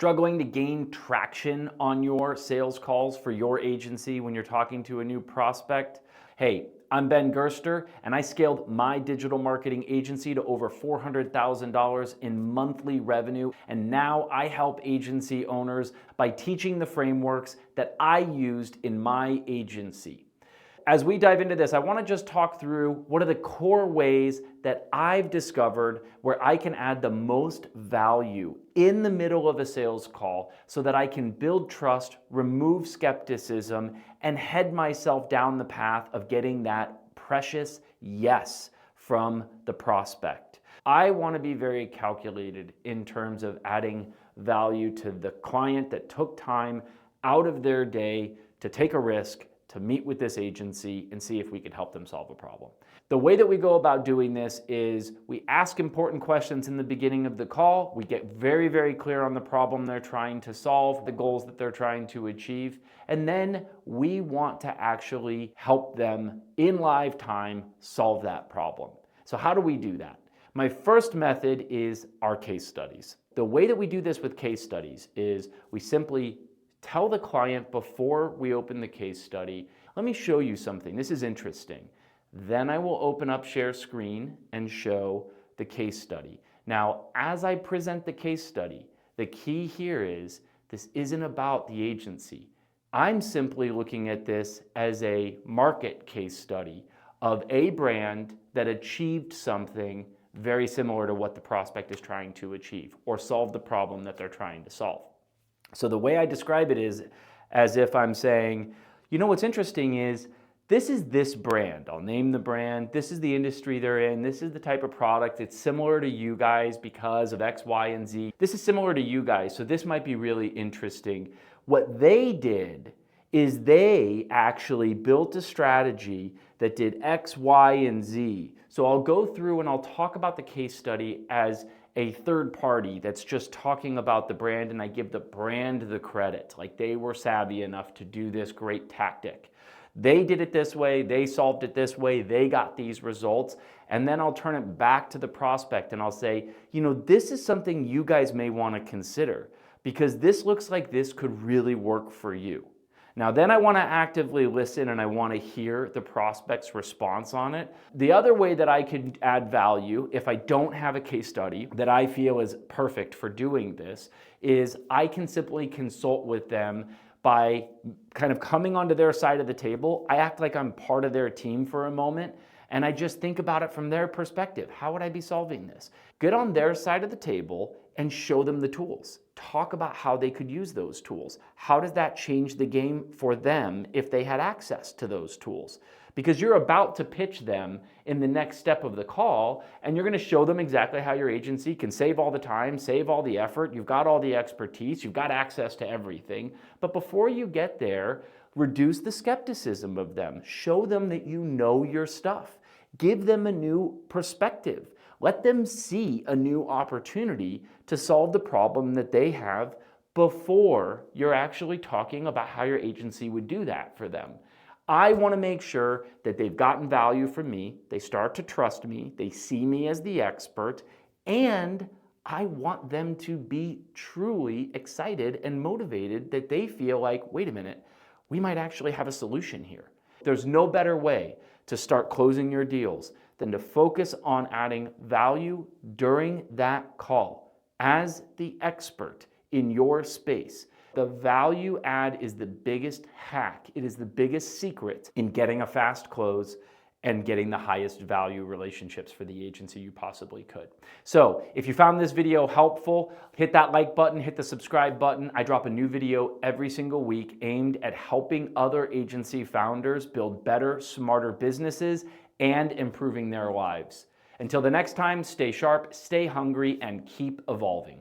Struggling to gain traction on your sales calls for your agency when you're talking to a new prospect? Hey, I'm Ben Gerster, and I scaled my digital marketing agency to over $400,000 in monthly revenue, and now I help agency owners by teaching the frameworks that I used in my agency. As we dive into this, I want to just talk through what are the core ways that I've discovered where I can add the most value in the middle of a sales call so that I can build trust, remove skepticism, and head myself down the path of getting that precious yes from the prospect. I want to be very calculated in terms of adding value to the client that took time out of their day to take a risk to meet with this agency and see if we can help them solve a problem. The way that we go about doing this is we ask important questions in the beginning of the call. We get very, very clear on the problem they're trying to solve, the goals that they're trying to achieve, and then we want to actually help them in live time solve that problem. So how do we do that? My first method is our case studies. The way that we do this with case studies is we simply tell the client before we open the case study, let me show you something. This is interesting. Then I will open up share screen and show the case study. Now, as I present the case study, the key here is this isn't about the agency. I'm simply looking at this as a market case study of a brand that achieved something very similar to what the prospect is trying to achieve or solve the problem that they're trying to solve. So the way I describe it is as if I'm saying, you know what's interesting is this brand. I'll name the brand. This is the industry they're in. This is the type of product. It's similar to you guys because of X, Y, and Z. This is similar to you guys, so this might be really interesting. What they did is they actually built a strategy that did X, Y, and Z. So I'll go through and I'll talk about the case study as a third party that's just talking about the brand, and I give the brand the credit. Like they were savvy enough to do this great tactic. They did it this way, they solved it this way, they got these results, and then I'll turn it back to the prospect and I'll say, you know, this is something you guys may want to consider because this looks like this could really work for you. Now then I want to actively listen and I want to hear the prospect's response on it. The other way that I could add value if I don't have a case study that I feel is perfect for doing this is I can simply consult with them by kind of coming onto their side of the table. I act like I'm part of their team for a moment and I just think about it from their perspective. How would I be solving this? Get on their side of the table and show them the tools. Talk about how they could use those tools. How does that change the game for them if they had access to those tools? Because you're about to pitch them in the next step of the call, and you're going to show them exactly how your agency can save all the time, save all the effort. You've got all the expertise. You've got access to everything. But before you get there, reduce the skepticism of them. Show them that you know your stuff. Give them a new perspective. Let them see a new opportunity to solve the problem that they have before you're actually talking about how your agency would do that for them. I want to make sure that they've gotten value from me, they start to trust me, they see me as the expert, and I want them to be truly excited and motivated that they feel like, wait a minute, we might actually have a solution here. There's no better way to start closing your deals than to focus on adding value during that call as the expert in your space. The value add is the biggest hack. It is the biggest secret in getting a fast close and getting the highest value relationships for the agency you possibly could. So if you found this video helpful, hit that like button, hit the subscribe button. I drop a new video every single week aimed at helping other agency founders build better, smarter businesses and improving their lives. Until the next time, stay sharp, stay hungry, and keep evolving.